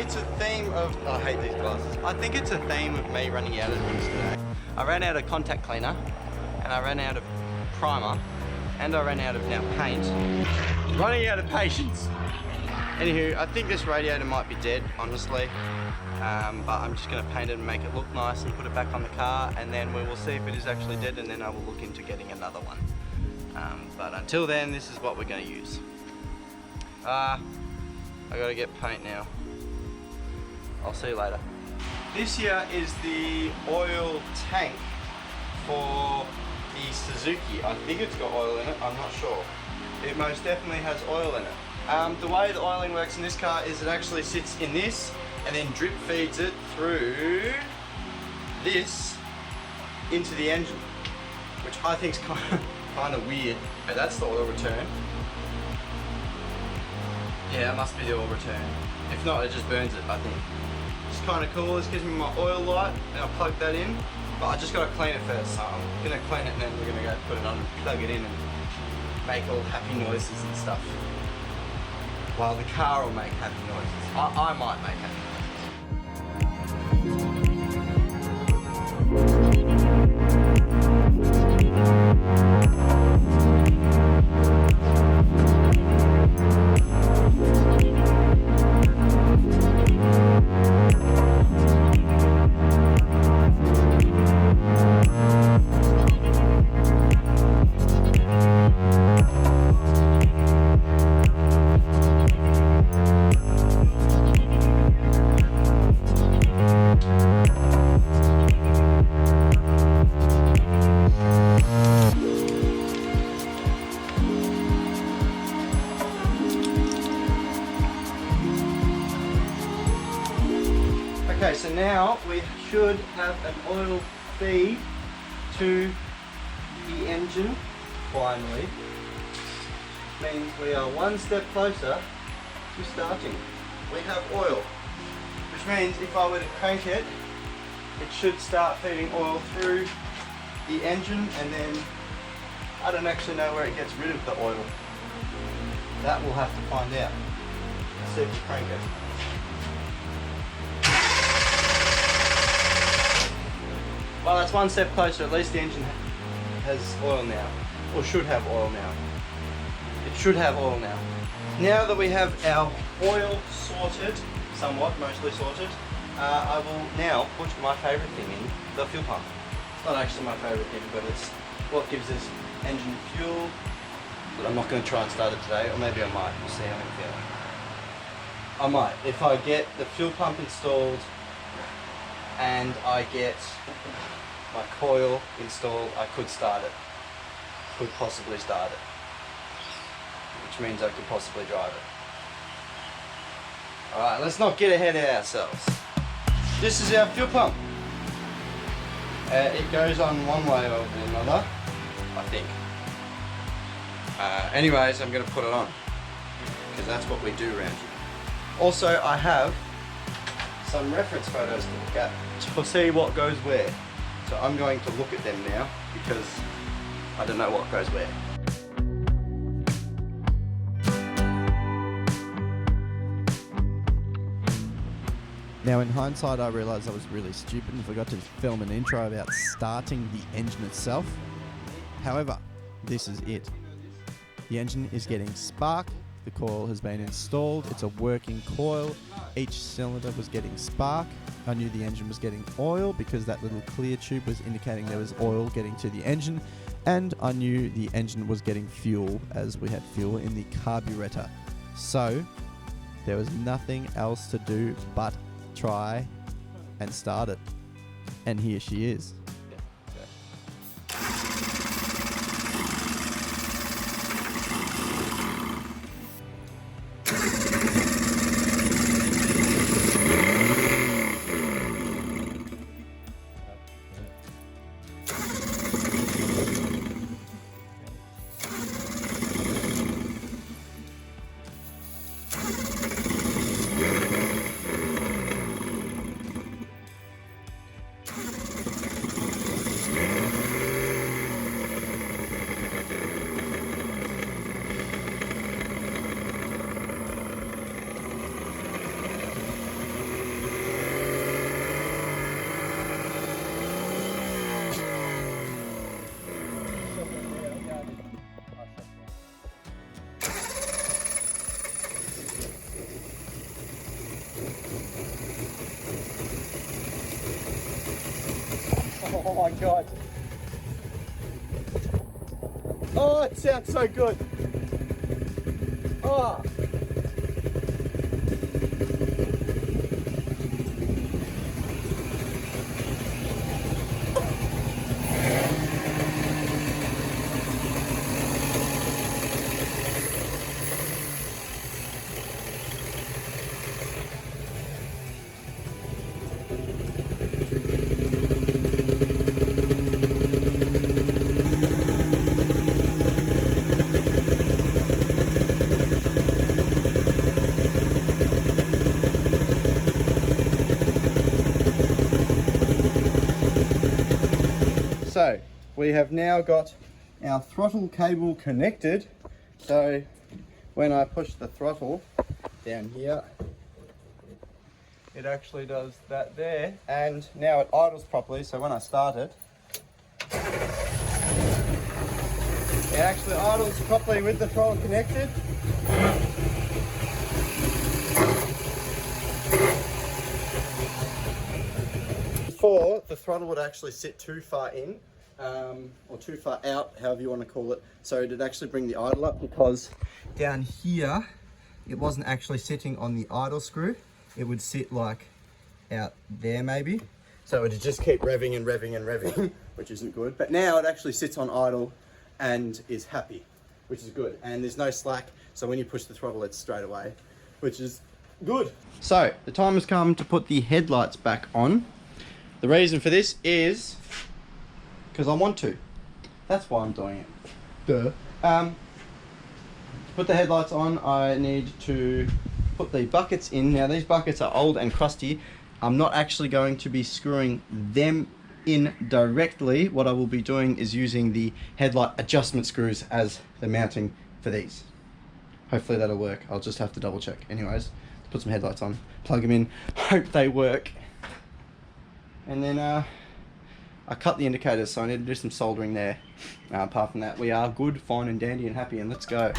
it's a theme of, I hate these glasses. I think it's a theme of me running out of things today. I ran out of contact cleaner, and I ran out of primer, and I ran out of now paint. Running out of patience. Anywho, I think this radiator might be dead, honestly. But I'm just going to paint it and make it look nice and put it back on the car, and then we will see if it is actually dead, and then I will look into getting another one. But until then, this is what we're going to use. I got to get paint now. I'll see you later. This here is the oil tank for the Suzuki. I think it's got oil in it, I'm not sure. It most definitely has oil in it. The way the oiling works in this car is it actually sits in this and then drip feeds it through this into the engine, which I think is kind of weird. Okay, that's the oil return. Yeah, it must be the oil return. If not, it just burns it, I think. It's kind of cool. This gives me my oil light, and I'll plug that in. But I just got to clean it first, so I'm going to clean it and then we're going to go put it on and plug it in and make all happy noises and stuff. While the car will make happy noises. I might make happy noises. Okay, so now we should have an oil feed to the engine, finally. Means we are one step closer to starting. We have oil, which means if I were to crank it, it should start feeding oil through the engine, and then I don't actually know where it gets rid of the oil. That we'll have to find out. Let's see if we crank it. Well, that's one step closer. At least the engine has oil now, or should have oil now. It should have oil now. Now that we have our oil sorted, somewhat, mostly sorted, I will now put my favourite thing in, the fuel pump. It's not actually my favourite thing, but it's what gives this engine fuel. But I'm not going to try and start it today, or maybe I might. We'll see how I'm feeling. I might. If I get the fuel pump installed and I get my coil installed, I could start it. Could possibly start it. Which means I could possibly drive it. Alright, let's not get ahead of ourselves. This is our fuel pump. It goes on one way or another, I think. Anyways, I'm going to put it on, because that's what we do around here. Also, I have some reference photos to look at to see what goes where. So I'm going to look at them now, because I don't know what goes where. Now in hindsight, I realised I was really stupid and forgot to film an intro about starting the engine itself. However, this is it. The engine is getting spark, the coil has been installed, it's a working coil, each cylinder was getting spark. I knew the engine was getting oil because that little clear tube was indicating there was oil getting to the engine, and I knew the engine was getting fuel as we had fuel in the carburetor. So there was nothing else to do but try and start it. And here she is. my God. Oh, it sounds so good. Oh. So we have now got our throttle cable connected. So when I push the throttle down here, it actually does that there, and now it idles properly. So when I start it, it actually idles properly with the throttle connected. Before, the throttle would actually sit too far in, or too far out, however you want to call it. So it'd actually bring the idle up, because down here, it wasn't actually sitting on the idle screw. It would sit like out there maybe. So it would just keep revving and revving and revving, which isn't good. But now it actually sits on idle and is happy, which is good. And there's no slack, so when you push the throttle, it's straight away, which is good. So the time has come to put the headlights back on. The reason for this is because I want to. That's why I'm doing it. Duh. To put the headlights on, I need to put the buckets in. Now these buckets are old and crusty. I'm not actually going to be screwing them in directly. What I will be doing is using the headlight adjustment screws as the mounting for these. Hopefully that'll work. I'll just have to double check. Anyways, put some headlights on, plug them in, hope they work. And then I cut the indicators, so I need to do some soldering there. Apart from that, we are good, fine and dandy and happy, and let's go.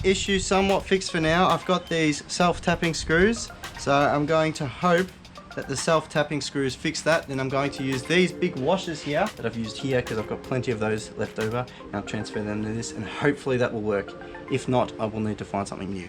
Issue somewhat fixed for now. I've got these self-tapping screws, so I'm going to hope that the self-tapping screws fix that. Then I'm going to use these big washers here that I've used here, because I've got plenty of those left over, and I'll transfer them to this, and hopefully that will work. If not, I will need to find something new.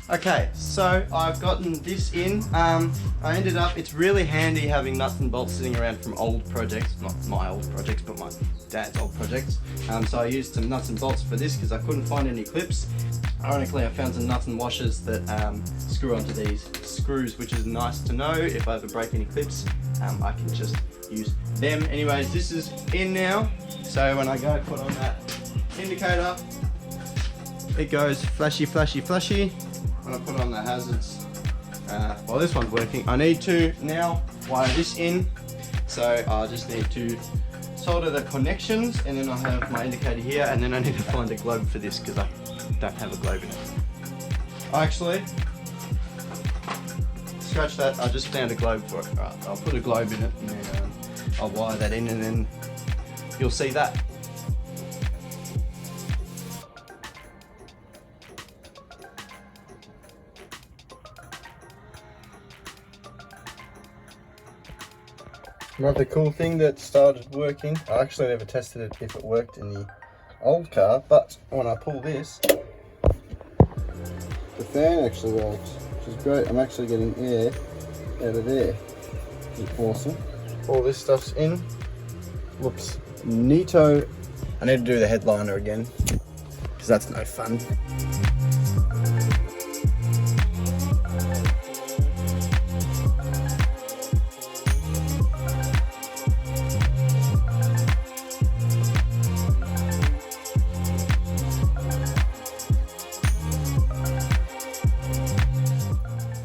Okay, so I've gotten this in. I ended up, it's really handy having nuts and bolts sitting around from old projects, not my old projects, but my dad's old projects. So I used some nuts and bolts for this because I couldn't find any clips. Ironically, I found some nuts and washers that screw onto these screws, which is nice to know. If I ever break any clips, I can just use them. Anyways, this is in now. So when I go put on that indicator, it goes flashy, flashy, flashy. When I put on the hazards, well, this one's working. I need to now wire this in. So I just need to solder the connections, and then I have my indicator here, and then I need to find a globe for this because I don't have a globe in it. Actually, scratch that, I just found a globe for it. Right, I'll put a globe in it, and then I'll wire that in, and then you'll see that. Another cool thing that started working, I actually never tested it if it worked in the old car, but when I pull this, the fan actually works, which is great. I'm actually getting air out of there, which is awesome. All this stuff's in, looks neato. I need to do the headliner again, because that's no fun.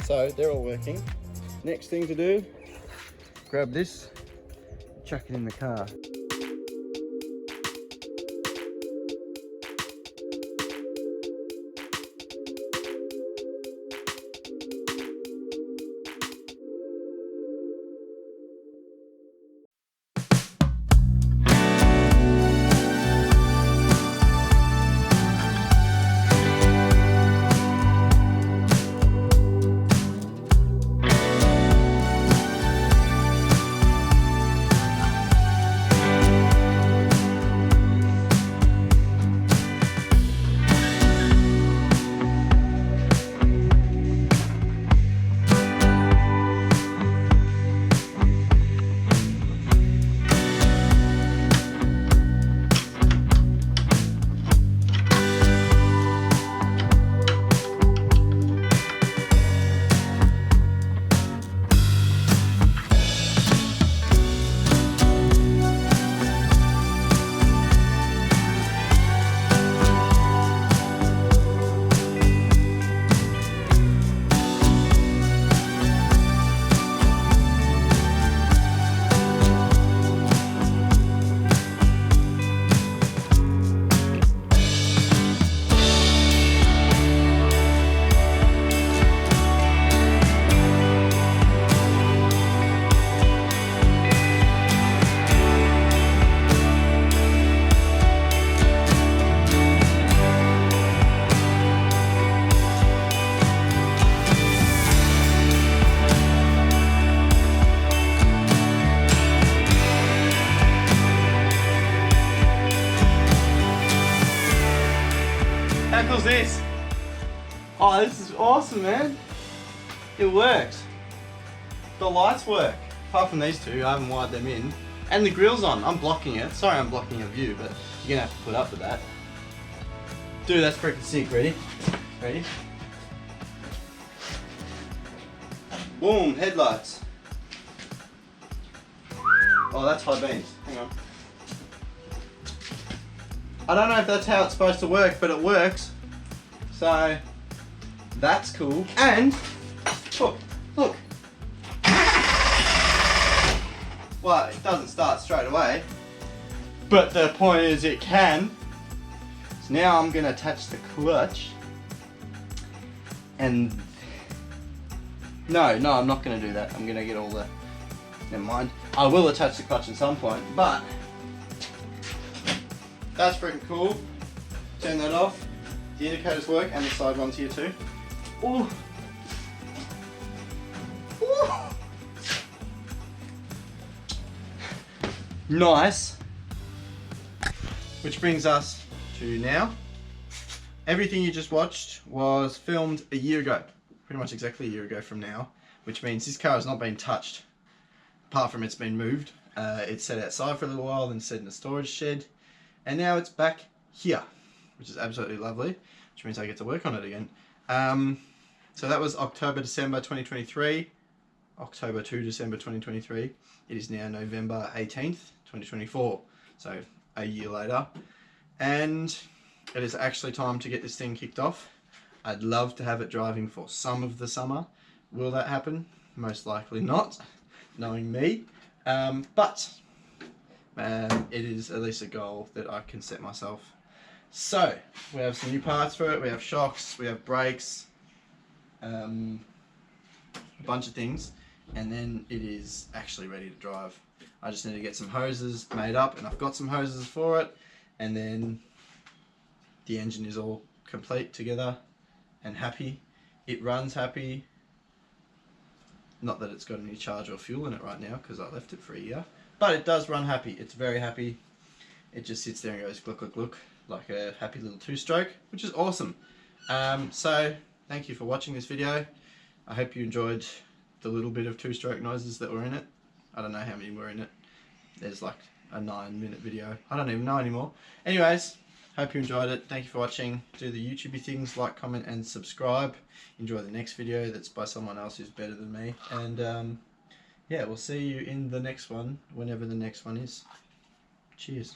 So they're all working. Next thing to do, grab this, chuck it in the car. How cool's this? Oh, this is awesome, man. It works. The lights work. Apart from these two, I haven't wired them in. And the grill's on. I'm blocking it. Sorry I'm blocking your view, but you're gonna have to put up with that. Dude, that's freaking sick. Ready? Ready? Boom, headlights. Oh, that's high beams. Hang on. I don't know if that's how it's supposed to work, but it works. So, that's cool. And, look, look. Well, it doesn't start straight away, but the point is it can. So now I'm gonna attach the clutch. And, no, I'm not gonna do that. I'm gonna get all the, never mind. I will attach the clutch at some point, but that's freaking cool. Turn that off. The indicators work and the side ones here too. Ooh. Ooh. Nice. Which brings us to now. Everything you just watched was filmed a year ago. Pretty much exactly a year ago from now. Which means this car has not been touched. Apart from it's been moved. It's set outside for a little while, then set in a storage shed. And now it's back here, which is absolutely lovely, which means I get to work on it again. So that was October, December 2023. October to December 2023. It is now November 18th, 2024. So a year later. And it is actually time to get this thing kicked off. I'd love to have it driving for some of the summer. Will that happen? Most likely not, knowing me. But it is at least a goal that I can set myself. So, we have some new parts for it. We have shocks, we have brakes, a bunch of things, and then it is actually ready to drive. I just need to get some hoses made up, and I've got some hoses for it, and then the engine is all complete together and happy. It runs happy. Not that it's got any charge or fuel in it right now because I left it for a year. But it does run happy. It's very happy. It just sits there and goes gluck, gluck, gluck, like a happy little two-stroke, which is awesome. So, thank you for watching this video. I hope you enjoyed the little bit of two-stroke noises that were in it. I don't know how many were in it. There's like a 9-minute video. I don't even know anymore. Anyways, hope you enjoyed it. Thank you for watching. Do the YouTubey things, like, comment, and subscribe. Enjoy the next video that's by someone else who's better than me. And yeah, we'll see you in the next one, whenever the next one is. Cheers.